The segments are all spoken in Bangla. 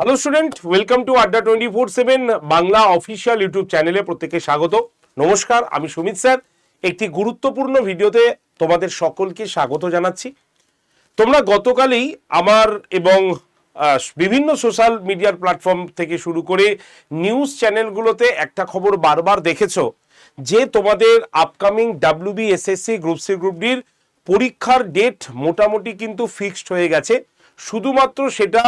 হ্যালো স্টুডেন্ট, ওয়েলকাম টু আড্ডা 24/7 বাংলা অফিসিয়াল ইউটিউব চ্যানেলে প্রত্যেককে স্বাগত। নমস্কার, আমি সুমিত স্যার। একটি গুরুত্বপূর্ণ ভিডিওতে তোমাদের সকলকে স্বাগত জানাচ্ছি। তোমরা গতকালই আমার এবং বিভিন্ন সোশ্যাল মিডিয়ার প্ল্যাটফর্ম থেকে শুরু করে নিউজ চ্যানেলগুলোতে একটা খবর বারবার দেখেছো যে তোমাদের upcoming WBSSC group C group ডির পরীক্ষার ডেট মোটামুটি কিন্তু ফিক্সড হয়ে গেছে। শুধুমাত্র সেটা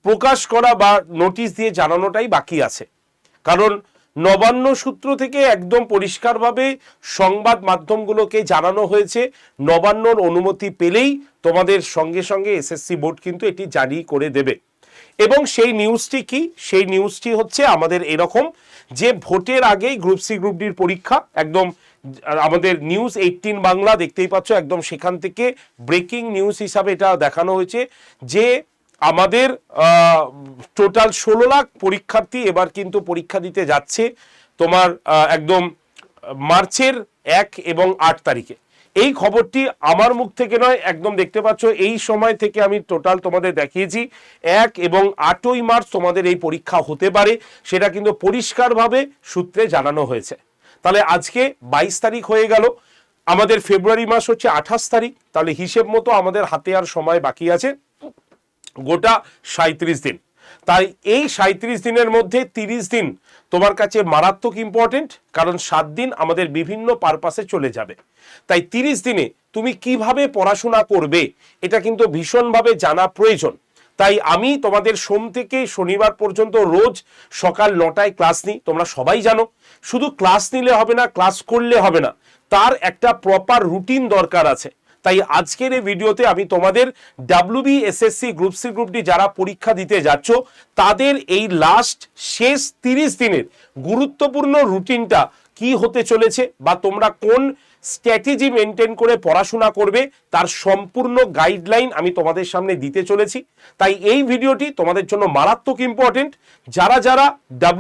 প্রকাশ করা বা নোটিশ দিয়ে জানানোটাই বাকি আছে। কারণ নবান্ন সূত্র থেকে একদম পরিষ্কারভাবে সংবাদ মাধ্যমগুলোকে জানানো হয়েছে নবান্নর অনুমতি পেলেই তোমাদের সঙ্গে সঙ্গে এসএসসি বোর্ড কিন্তু এটি জারি করে দেবে। এবং সেই নিউজটি কি? সেই নিউজটি হচ্ছে আমাদের এরকম যে ভোটের আগেই গ্রুপ সি গ্রুপ ডির পরীক্ষা একদম আমাদের নিউজ 18 বাংলা দেখতেই পাচ্ছ, একদম সেখান থেকে ব্রেকিং নিউজ হিসাবে এটা দেখানো হয়েছে যে আমাদের টোটাল 16 লাখ পরীক্ষার্থী এবার কিন্তু পরীক্ষা দিতে যাচ্ছে তোমার একদম মার্চের 1 এবং 8 তারিখে। এই খবরটি আমার মুখ থেকে নয়, একদম দেখতে পাচ্ছ এই সময় থেকে আমি টোটাল তোমাদের দেখিয়েছি 1 এবং 8ই মার্চ তোমাদের এই পরীক্ষা হতে পারে, সেটা কিন্তু পরিষ্কারভাবে সূত্রে জানানো হয়েছে। তাহলে আজকে 22 তারিখ হয়ে গেল, আমাদের ফেব্রুয়ারি মাস হচ্ছে 28 তারিখ, তাহলে হিসেব মতো আমাদের হাতে আর সময় বাকি আছে গোটা 37 দিন। তাই এই 37 দিনের মধ্যে 30 দিন তোমার কাছে মারাত্মক ইম্পর্টেন্ট, কারণ 7 দিন আমাদের বিভিন্ন পারপাসে চলে যাবে। তাই 30 দিনে তুমি কিভাবে পড়াশোনা করবে এটা কিন্তু ভীষণভাবে জানা প্রয়োজন। তাই আমি তোমাদের সোম থেকে শনিবার পর্যন্ত রোজ সকাল 9টায় ক্লাস নিই, তোমরা সবাই জানো। শুধু ক্লাস নিলে হবে না, ক্লাস করলে হবে না, তার একটা প্রপার রুটিন দরকার আছে। তাই আজকের এই ভিডিওতে আমি তোমাদের WBSSC group C group D যারা পরীক্ষা দিতে যাচ্ছ তাদের এই লাস্ট শেষ 30 দিনের গুরুত্বপূর্ণ রুটিনটা কি হতে চলেছে বা তোমরা কোন স্ট্র্যাটেজি মেনটেন করে পড়াশোনা করবে তার সম্পূর্ণ গাইডলাইন আমি তোমাদের সামনে দিতে চলেছি। তাই এই ভিডিওটি তোমাদের জন্য মারাত্মক ইম্পর্টেন্ট। যারা যারা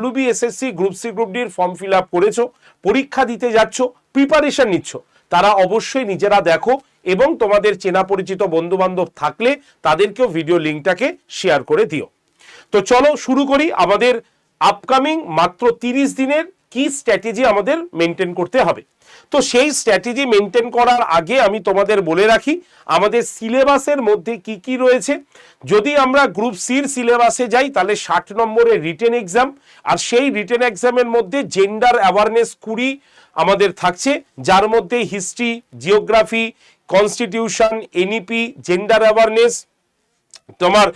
WBSSC গ্রুপ সি গ্রুপ ডির ফর্ম ফিল আপ করেছো, পরীক্ষা দিতে যাচ্ছ, প্রিপারেশন নিচ্ছ, তারা অবশ্যই নিজেরা দেখো এবং তোমাদের চেনা পরিচিত বন্ধু বান্ধব থাকলে তাদেরকেও ভিডিও লিঙ্কটাকে শেয়ার করে দিও। তো চলো শুরু করি। আমাদের আপকামিং মাত্র 30 দিনের কি স্ট্র্যাটেজি আমাদের মেনটেন করতে হবে। তো সেই স্ট্র্যাটেজি মেনটেন করার আগে আমি তোমাদের বলে রাখি আমাদের সিলেবাসের মধ্যে কি কি রয়েছে। যদি আমরা গ্রুপ সির সিলেবাসে যাই তাহলে 60 নম্বরের রিটেন এক্সাম, আর সেই রিটেন এক্সামের মধ্যে জেন্ডার অ্যাওয়ারনেস 20 আমাদের থাকছে, যার মধ্যে history, geography, constitution, NEP, gender awareness, তোমার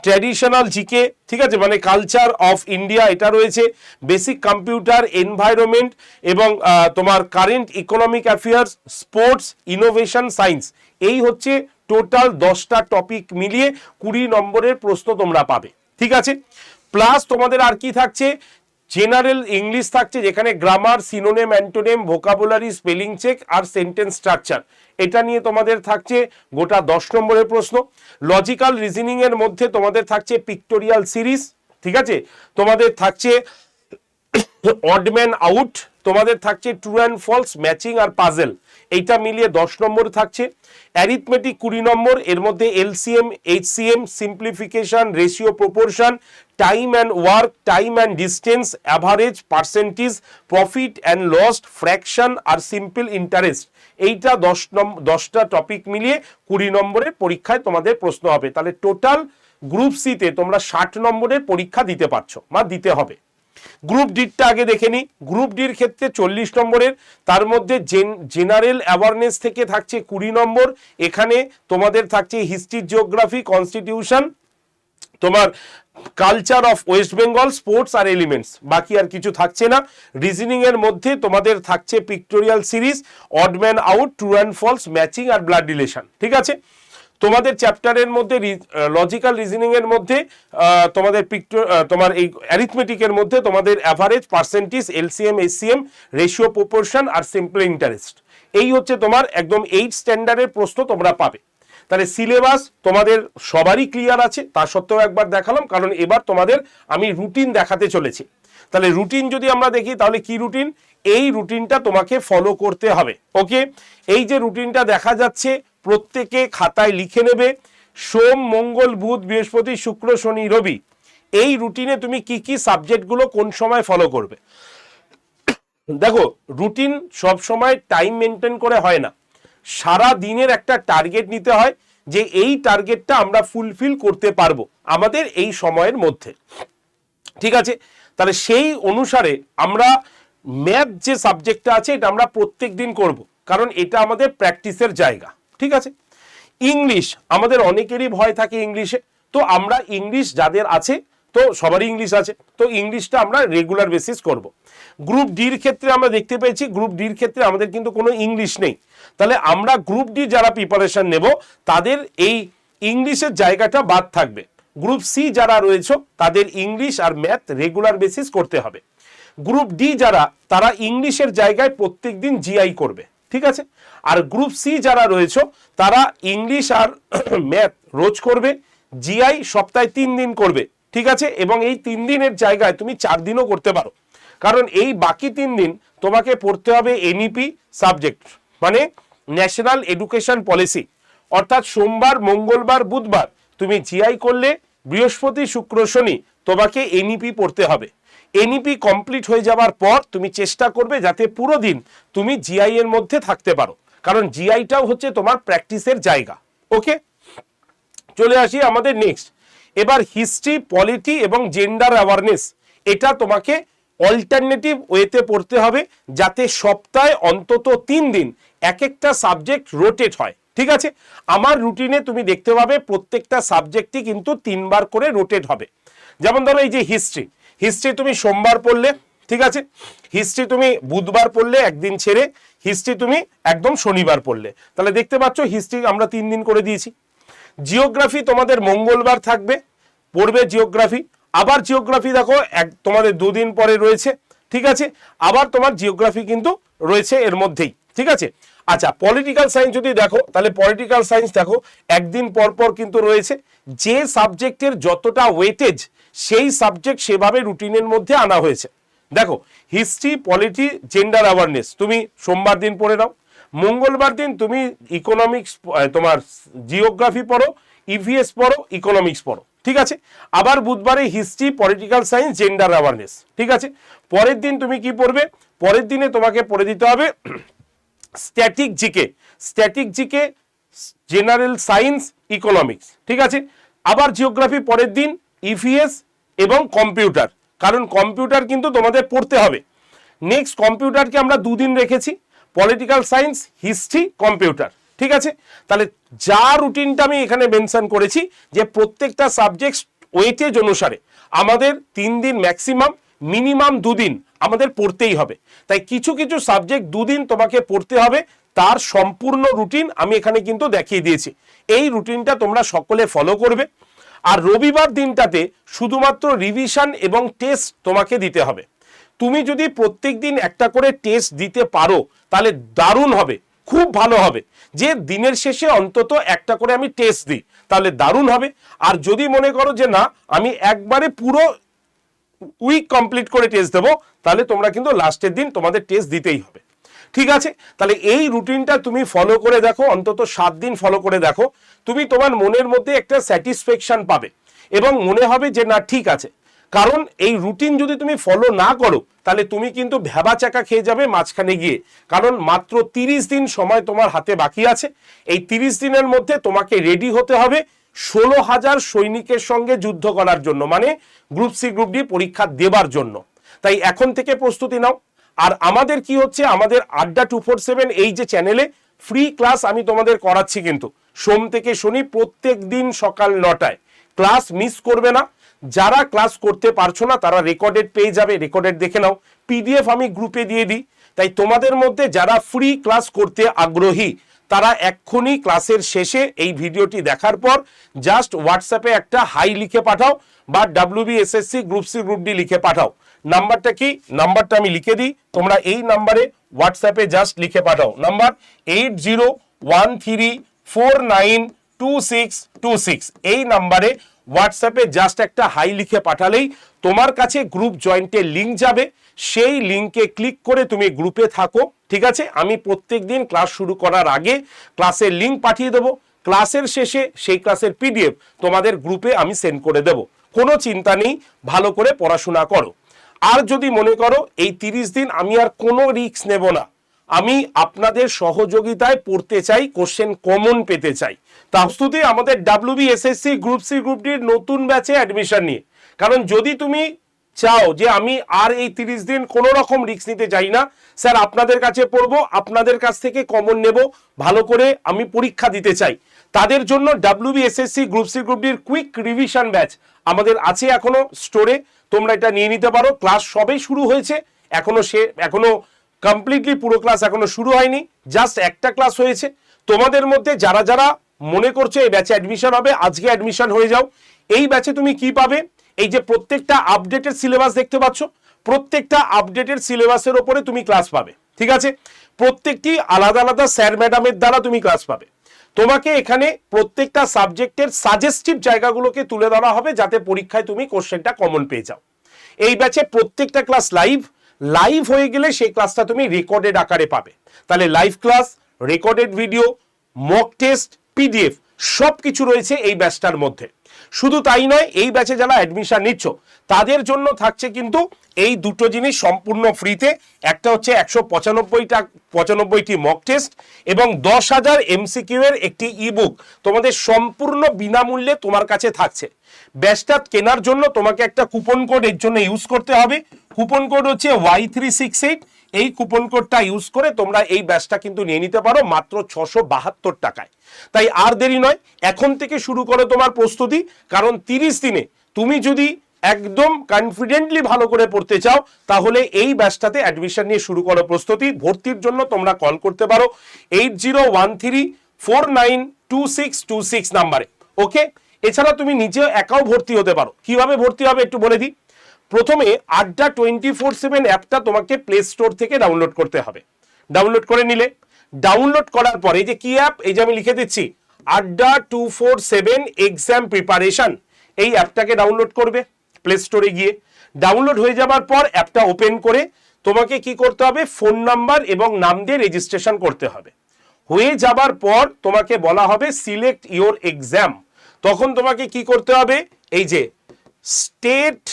ট্র্যাডিশনাল জিকে, ঠিক আছে, মানে কালচার অফ ইন্ডিয়া এটা রয়েছে, বেসিক কম্পিউটার, এনভায়রনমেন্ট এবং তোমার current economic affairs, sports, innovation, science. এই হচ্ছে টোটাল 10টা টপিক মিলিয়ে 20 নম্বরের প্রশ্ন তোমরা পাবে, ঠিক আছে। প্লাস তোমাদের আর কি থাকছে, জেনারেল ইংলিশ থাকছে যেখানে grammar, synonym, antonym, vocabulary, spelling check আর সেন্টেন্স স্ট্রাকচার, এটা নিয়ে তোমাদের থাকছে গোটা 10 নম্বরের প্রশ্ন। লজিক্যাল রিজনিং এর মধ্যে তোমাদের থাকছে পিক্টোরিয়াল সিরিজ, ঠিক আছে, তোমাদের থাকছে অড ম্যান আউট, তোমাদের থাকছে ট্রু অ্যান্ড ফলস, ম্যাচিং আর পাজেল, এইটা মিলিয়ে 10 নম্বর থাকছে। অ্যারিথমেটিক 20 নম্বর, এর মধ্যে LCM, HCM, simplification, ratio, proportion, time and work, time and distance, average, percentage, profit and loss, fraction আর সিম্পল ইন্টারেস্ট, এইটা 10টা টপিক মিলিয়ে 20 নম্বরের পরীক্ষায় তোমাদের প্রশ্ন হবে। তাহলে টোটাল গ্রুপ সিতে তোমরা 60 নম্বরের পরীক্ষা দিতে পারছো বা দিতে হবে। গ্রুপ ডিটা আগে দেখে নি। গ্রুপ ডির ক্ষেত্রে 40 নম্বরের, তার মধ্যে জেনারেল অ্যাওয়ারনেস থেকে থাকছে 20 নম্বর, এখানে তোমাদের থাকছে হিস্ট্রি, জিওগ্রাফি, কনস্টিটিউশন, তোমার culture of West Bengal, sports আর এলিমেন্টস, বাকি আর কিছু থাকছে না। রিজনিং এর মধ্যে তোমাদের থাকছে pictorial series, odd man out, true and false, matching আর ব্লাড রিলেশন, ঠিক আছে। তোমাদের চ্যাপ্টারের মধ্যে লজিক্যাল রিজনিং এর মধ্যে তোমাদের তোমার এই অ্যারিথমেটিকের মধ্যে তোমাদের average, percentage, LCM, HCM, ratio, proportion আর সিম্পল ইন্টারেস্ট, এই হচ্ছে তোমার একদম 8 স্ট্যান্ডার্ডের প্রশ্ন তোমরা পাবে। তাহলে সিলেবাস তোমাদের সবারই ক্লিয়ার আছে, তা সত্ত্বেও একবার দেখালাম কারণ এবার তোমাদের আমি রুটিন দেখাতে চলেছি। তাহলে রুটিন যদি আমরা দেখি তাহলে কি রুটিন, এই রুটিনটা তোমাকে ফলো করতে হবে। ওকে, এই যে রুটিনটা দেখা যাচ্ছে প্রত্যেকে খাতায় লিখে নেবে। সোম মঙ্গল বুধ বৃহস্পতি শুক্র শনি রবি, এই রুটিনে তুমি কি কি সাবজেক্টগুলো কোন সময় ফলো করবে। দেখো রুটিন সব সময় টাইম মেনটেন করে হয় না, সারা দিনের একটা টার্গেট নিতে হয় যে এই টার্গেটটা আমরা ফুলফিল করতে পারবো আমাদের এই সময়ের মধ্যে, ঠিক আছে। তাহলে সেই অনুসারে আমরা ম্যাথ যে সাবজেক্টটা আছে এটা আমরা প্রত্যেক দিন করব, কারণ এটা আমাদের প্র্যাকটিসের জায়গা, ঠিক আছে। ইংলিশ আমাদের অনেকেরই ভয় থাকে ইংলিশে, তো আমরা ইংলিশ যাদের আছে, তো সবারই ইংলিশ আছে, তো ইংলিশটা আমরা রেগুলার বেসিস করব। গ্রুপ ডির ক্ষেত্রে আমরা দেখতে পেয়েছি গ্রুপ ডির ক্ষেত্রে আমাদের কিন্তু কোনো ইংলিশ নেই, তাহলে আমরা গ্রুপ ডি যারা প্রিপারেশন নেব তাদের এই ইংলিশের জায়গাটা বাদ থাকবে। গ্রুপ সি যারা রয়েছে তাদের ইংলিশ আর ম্যাথ রেগুলার বেসিস করতে হবে। গ্রুপ ডি যারা, তারা ইংলিশের জায়গায় প্রত্যেক দিন জিআই করবে, ঠিক আছে। আর গ্রুপ সি যারা রয়েছে তারা ইংলিশ আর ম্যাথ রোজ করবে, জিআই সপ্তাহে 3 দিন করবে, ঠিক আছে। এবং এই 3 দিনের জায়গায় তুমি 4 দিনও করতে পারো, কারণ এই বাকি 3 দিন তোমাকে পড়তে হবে এনইপি সাবজেক্ট, মানে ন্যাশনাল এডুকেশন পলিসি, অর্থাৎ সোমবার মঙ্গলবার বুধবার তুমি জিআই করলে, বৃহস্পতি শুক্র শনি তোমাকে এনইপি পড়তে হবে। এনইপি কমপ্লিট হয়ে যাবার পর তুমি চেষ্টা করবে যাতে পুরো দিন তুমি জিআই এর মধ্যে থাকতে পারো, কারণ জিআইটাও হচ্ছে তোমার প্র্যাকটিসের জায়গা। ওকে, চলে আসি আমাদের নেক্সট। এবার হিস্ট্রি, পলিটি এবং জেন্ডার অ্যাওয়ারনেস, এটা তোমাকে অল্টারনেটিভ ওয়েতে পড়তে হবে, যাতে সপ্তাহে অন্তত 3 দিন এক একটা সাবজেক্ট রোটেট হয়, ঠিক আছে। আমার রুটিনে তুমি দেখতে পাবে প্রত্যেকটা সাবজেক্টই কিন্তু 3 বার করে রোটেট হবে। যেমন ধরো এই যে হিস্ট্রি, হিস্ট্রি তুমি সোমবার পড়লে, ঠিক আছে। হিস্ট্রি তুমি বুধবার পড়লে একদিন ছেড়ে, হিস্ট্রি তুমি একদম শনিবার পড়লে, তাহলে দেখতে পাচ্ছ হিস্ট্রি আমরা 3 দিন করে দিয়েছি। জিওগ্রাফি তোমাদের মঙ্গলবার থাকবে, পড়বে জিওগ্রাফি। আবার জিওগ্রাফি দেখো তোমাদের 2 দিন পরে রয়েছে, ঠিক আছে। আবার তোমার জিওগ্রাফি কিন্তু রয়েছে এর মধ্যেই, ঠিক আছে। আচ্ছা, পলিটিক্যাল সায়েন্স যদি দেখো, তাহলে পলিটিক্যাল সায়েন্স দেখো একদিন পর পর কিন্তু রয়েছে। যে সাবজেক্টের যতটা ওয়েটেজ সেই সাবজেক্ট সেভাবে রুটিনের মধ্যে আনা হয়েছে। দেখো হিস্ট্রি, পলিটি, জেন্ডার অ্যাওয়ারনেস তুমি সোমবার দিন পড়ে নাও, মঙ্গলবার দিন তুমি ইকোনমিক্স, তোমার জিওগ্রাফি পড়ো, ইভিএস পড়ো, ইকোনমিক্স পড়ো, ঠিক আছে। আবার বুধবারে history, political science, gender awareness, ঠিক আছে। পরের দিন তুমি কি পড়বে, পরের দিনে তোমাকে পড়ে দিতে হবে static GK, static GK, general science, economics, ঠিক আছে। আবার জিওগ্রাফি পরের দিন, ইভিএস এবং কম্পিউটার, কারণ কম্পিউটার কিন্তু তোমাদের পড়তে হবে। নেক্সট কম্পিউটারকে আমরা 2 দিন রেখেছি, পলিটিক্যাল সায়েন্স, হিস্ট্রি, কম্পিউটার, ঠিক আছে। তাহলে যা রুটিনটা আমি এখানে মেনশন করেছি যে প্রত্যেকটা সাবজেক্ট ওয়েটেজ অনুসারে আমাদের 3 দিন ম্যাক্সিমাম, মিনিমাম 2 দিন আমাদের পড়তেই হবে। তাই কিছু কিছু সাবজেক্ট 2 দিন তোমাকে পড়তে হবে, তার সম্পূর্ণ রুটিন আমি এখানে কিন্তু দেখিয়ে দিয়েছি। এই রুটিনটা তোমরা সকলে ফলো করবে। আর রবিবার দিনটাতে শুধুমাত্র রিভিশন এবং টেস্ট তোমাকে দিতে হবে। তুমি যদি প্রত্যেক দিন একটা করে টেস্ট দিতে পারো তাহলে দারুণ হবে, খুব ভালো হবে, যে দিনের শেষে অন্তত একটা করে আমি টেস্ট দিই, তাহলে দারুণ হবে। আর যদি মনে করো যে না আমি একবারে পুরো উইক কমপ্লিট করে টেস্ট দেবো, তাহলে তোমরা কিন্তু লাস্টের দিন তোমাদের টেস্ট দিতেই হবে, ঠিক আছে। তাহলে এই রুটিনটা তুমি ফলো করে দেখো, অন্তত 7 দিন ফলো করে দেখো, তুমি তোমার মনের মধ্যে একটা স্যাটিসফ্যাকশন পাবে এবং মনে হবে যে না ঠিক আছে। কারণ এই রুটিন যদি তুমি ফলো না করো তাহলে তুমি কিন্তু ভেবা চাকা খেয়ে যাবে মাঝখানে গিয়ে, কারণ মাত্র 30 দিন সময় তোমার হাতে বাকি আছে। এই 30 দিনের মধ্যে তোমাকে রেডি হতে হবে 16,000 সৈনিকের সঙ্গে যুদ্ধ করার জন্য, মানে গ্রুপ সি গ্রুপ ডি পরীক্ষা দেবার জন্য। তাই এখন থেকে প্রস্তুতি নাও। আর আমাদের কি হচ্ছে, আমাদের আড্ডা 247 এই যে চ্যানেলে ফ্রি ক্লাস আমি তোমাদের করাচ্ছি, কিন্তু সোম থেকে শনি প্রত্যেক দিন সকাল 9টায় ক্লাস মিস করবে না। যারা ক্লাস করতে পারছো না তারা রেকর্ডেড পেয়ে যাবে, রেকর্ডেড দেখে নাও, পিডিএফ আমি গ্রুপে দিয়ে দিই। তাই তোমাদের মধ্যে যারা ফ্রি ক্লাস করতে আগ্রহী তারা এক্ষুনি ক্লাসের শেষে এই ভিডিওটি দেখার পর জাস্ট হোয়াটসঅ্যাপে একটা হাই লিখে পাঠাও বা WBSSC group C group D লিখে পাঠাও। নাম্বারটা কি, নাম্বারটা আমি লিখে দিই, তোমরা এই নাম্বারে হোয়াটসঅ্যাপে জাস্ট লিখে পাঠাও, নাম্বার 8013492626, এই নাম্বারে হোয়াটসঅ্যাপে জাস্ট একটা হাই লিখে পাঠালেই তোমার কাছে গ্রুপ জয়েন্টের লিঙ্ক যাবে। সেই লিঙ্কে ক্লিক করে তুমি গ্রুপে থাকো, ঠিক আছে। আমি প্রত্যেক দিন ক্লাস শুরু করার আগে ক্লাসের লিঙ্ক পাঠিয়ে দেবো। ক্লাসের শেষে সেই ক্লাসের পিডিএফ তোমাদের গ্রুপে আমি সেন্ড করে দেব। কোনো চিন্তা নেই, ভালো করে পড়াশোনা করো। আর যদি মনে করো এই 30 দিন আমি আর কোনো রিস্ক নেব না, আমি আপনাদের সহযোগিতায় পড়তে চাই, কোশ্চেন কমন পেতে চাই, প্রস্তুতি আমাদের WBSSC গ্রুপ সি গ্রুপ ডির নতুন ব্যাচে অ্যাডমিশন নিয়ে। কারণ যদি তুমি চাও যে আমি আর এই 30 দিন কোনো রকম রিস্ক নিতে চাই না, স্যার আপনাদের কাছে পড়বো, আপনাদের কাছ থেকে কমন নেব, ভালো করে আমি পরীক্ষা দিতে চাই, তাদের জন্য WBSSC গ্রুপ সি গ্রুপ ডির কুইক রিভিশন ব্যাচ আমাদের আছে এখনো স্টোরে, তোমরা এটা নিয়ে নিতে পারো। ক্লাস সবেই শুরু হয়েছে, এখনো কমপ্লিটলি পুরো ক্লাস এখনো শুরু হয়নি, জাস্ট একটা ক্লাস হয়েছে। তোমাদের মধ্যে যারা যারা মনে করছে এই ব্যাচে অ্যাডমিশন হবে, আজকে অ্যাডমিশন হয়ে যাও। এই ব্যাচে তুমি কি পাবে, এই যে প্রত্যেকটা আপডেটেড সিলেবাস দেখতে পাচ্ছ, প্রত্যেকটা আপডেটেড সিলেবাসের উপরে তুমি ক্লাস পাবে, ঠিক আছে? প্রত্যেকটি আলাদা আলাদা স্যার ম্যাডামের দ্বারা তুমি ক্লাস পাবে। তোমাকে এখানে প্রত্যেকটা সাবজেক্টের সাজেস্টিভ জায়গাগুলোকে তুলে ধরা হবে যাতে পরীক্ষায় তুমি কোশ্চেনটা কমন পেয়ে যাও। এই ব্যাচে প্রত্যেকটা ক্লাস লাইভ হয়ে গেলে সেই ক্লাসটা তুমি রেকর্ডেড আকারে পাবে। তাহলে live class, recorded video, mock test, PDF সবকিছু রয়েছে এই ব্যাচটার মধ্যে। শুধু তাই নয়, এই ব্যাচে যারা অ্যাডমিশন নিচ্ছ তাদের জন্য থাকছে কিন্তু এই দুটো জিনিস সম্পূর্ণ ফ্রিতে। একটা হচ্ছে 195টি মক টেস্ট এবং 10,000 MCQ এর একটি ইবুক তোমাদের সম্পূর্ণ বিনামূল্যে তোমার কাছে থাকছে। ব্যাচটা কেনার জন্য তোমাকে একটা কুপন কোড এর জন্য ইউজ করতে হবে। কুপন কোড হচ্ছে Y368। এই কুপন কোডটা ইউজ করে তোমরা এই ব্যাচটা কিন্তু নিয়ে নিতে পারো মাত্র 672 টাকায়। তাই আর দেরি নয়, এখন থেকে শুরু করো তোমার প্রস্তুতি। কারণ 30 দিনে তুমি যদি একদম কনফিডেন্টলি ভালো করে পড়তে চাও তাহলে এই ব্যাচটাতে অ্যাডমিশন নিয়ে শুরু করো প্রস্তুতি। ভর্তির জন্য তোমরা কল করতে পারো 8013492626 নাম্বারে, ওকে? এছাড়া তুমি নিজেও একাও ভর্তি হতে পারো। কিভাবে ভর্তি হবে একটু বলে দিই। প্রথমে আড্ডা 24/7 অ্যাপটা তোমাকে প্লে স্টোর থেকে ডাউনলোড করতে হবে। ডাউনলোড করে নিলে, ডাউনলোড করার পরে যে কি অ্যাপ, এই যে আমি লিখে দিচ্ছি আড্ডা 247 এক্সাম প্রিপারেশন, এই অ্যাপটাকে ডাউনলোড করবে প্লে স্টোরে গিয়ে। ডাউনলোড হয়ে যাবার পর অ্যাপটা ওপেন করে তোমাকে কি করতে হবে, ফোন নাম্বার এবং নাম দিয়ে রেজিস্ট্রেশন করতে হবে। হয়ে যাবার পর তোমাকে বলা হবে সিলেক্ট ইওর এক্সাম। তখন তোমাকে কি করতে হবে, এই যে স্টেট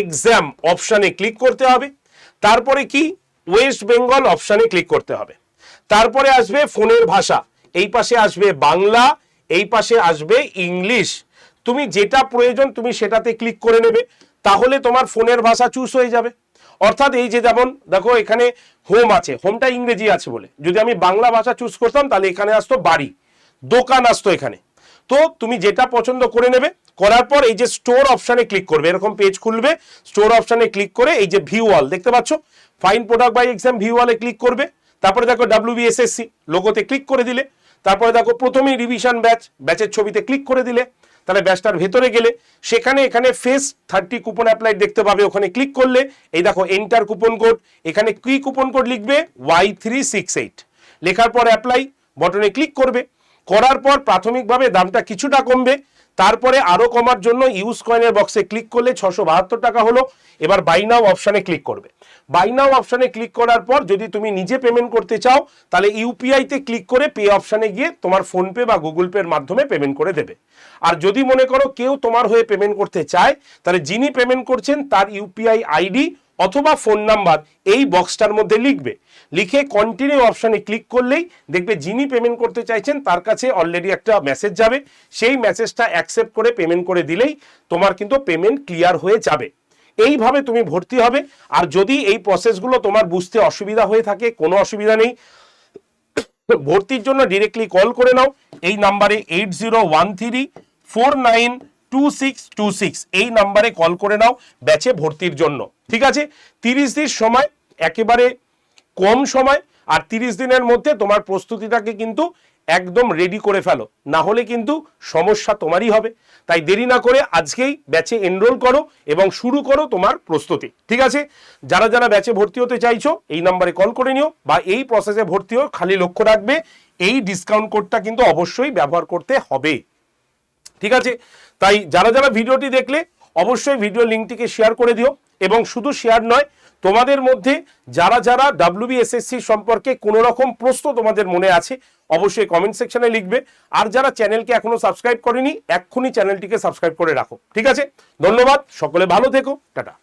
এক্সাম অপশানে ক্লিক করতে হবে। তারপরে কি ওয়েস্ট বেঙ্গল অপশানে ক্লিক করতে হবে। তারপরে আসবে ফোনের ভাষা, এই পাশে আসবে বাংলা, এই পাশে আসবে ইংলিশ। তুমি যেটা প্রয়োজন তুমি সেটাতে ক্লিক করে নেবে, তাহলে তোমার ফোনের ভাষা চুজ হয়ে যাবে। অর্থাৎ এই যে যেমন দেখো এখানে হোম আছে, হোমটা ইংরেজি আছে বলে যদি আমি বাংলা ভাষা চুজ করতাম তাহলে এখানে আসতো বাড়ি, দোকান আসতো এখানে। তো তুমি যেটা পছন্দ করে নেবে, করার পর এই যে স্টোর অপশানে ক্লিক করবে, এরকম পেজ খুলবে। স্টোর অপশানে ক্লিক করে এই যে ভিউ অল দেখতে পাচ্ছ, find product by exam view অলে ক্লিক করবে। তারপরে দেখো WBSSC লোগোতে ক্লিক করে দিলে। তারপরে দেখো প্রথমেই রিভিশন ব্যাচের ছবিতে ক্লিক করে দিলে। তাহলে ব্যাচটার ভেতরে গেলে সেখানে এখানে ফেস 30 কুপন অ্যাপ্লাইড দেখতে পাবে, ওখানে ক্লিক করলে এই দেখো এন্টার কুপন কোড, এখানে কি কুপন কোড লিখবে Y368, লেখার পর অ্যাপ্লাই বটনে ক্লিক করবে। করার পর প্রাথমিকভাবে দামটা কিছুটা কমবে, তারপরে আরো কমার জন্য ইউজ কয়েনের বক্সে ক্লিক করলে 672 টাকা হলো। এবার বাই নাও অপশানে ক্লিক করবে। বাই নাও অপশানে ক্লিক করার পর যদি তুমি নিজে পেমেন্ট করতে চাও তাহলে UPI তে ক্লিক করে পে অপশানে গিয়ে তোমার ফোনপে বা গুগল পের মাধ্যমে পেমেন্ট করে দেবে। আর যদি মনে করো কেউ তোমার হয়ে পেমেন্ট করতে চায় তাহলে যিনি পেমেন্ট করছেন তার UPI ID অথবা ফোন নাম্বার এই বক্সটার মধ্যে লিখবে। লিখে কন্টিনিউ অপশানে ক্লিক করলেই দেখবে যিনি পেমেন্ট করতে চাইছেন তার কাছে অলরেডি একটা মেসেজ যাবে, সেই মেসেজটা অ্যাকসেপ্ট করে পেমেন্ট করে দিলেই তোমার কিন্তু পেমেন্ট ক্লিয়ার হয়ে যাবে। এইভাবে তুমি ভর্তি হবে। আর যদি এই প্রসেসগুলো তোমার বুঝতে অসুবিধা হয়ে থাকে, কোনো অসুবিধা নেই, ভর্তির জন্য ডিরেক্টলি কল করে নাও এই নাম্বারে 8013492626, এই নাম্বারে কল করে নাও ব্যাচে ভর্তির জন্য, ঠিক আছে? 30 দিন সময়, একেবারে কম সময়, আর 30 দিনের মধ্যে তোমার প্রস্তুতিটাকে কিন্তু একদম রেডি করে ফেলো, না হলে কিন্তু সমস্যা তোমারই হবে। তাই দেরি না করে আজকেই ব্যাচে এনরোল করো এবং শুরু করো তোমার প্রস্তুতি, ঠিক আছে? যারা যারা ব্যাচে ভর্তি হতে চাইছো এই নাম্বারে কল করে নিও বা এই প্রসেসে ভর্তি হও, খালি লক্ষ্য রাখবে এই ডিসকাউন্ট কোডটা কিন্তু অবশ্যই ব্যবহার করতে হবে, ঠিক আছে? তাই যারা যারা ভিডিওটি দেখলে অবশ্যই ভিডিও লিঙ্কটিকে শেয়ার করে দিও, এবং শুধু শেয়ার নয় তোমাদের মধ্যে যারা যারা WBSSC সম্পর্কে কোনো রকম প্রশ্ন তোমাদের মনে আছে অবশ্যই কমেন্ট সেকশনে লিখবে। আর যারা চ্যানেলকে এখনো সাবস্ক্রাইব করেনি এক্ষুনি চ্যানেলটিকে সাবস্ক্রাইব করে রাখো। ঠিক আছে, ধন্যবাদ, সকলে ভালো থেকো, টাটা।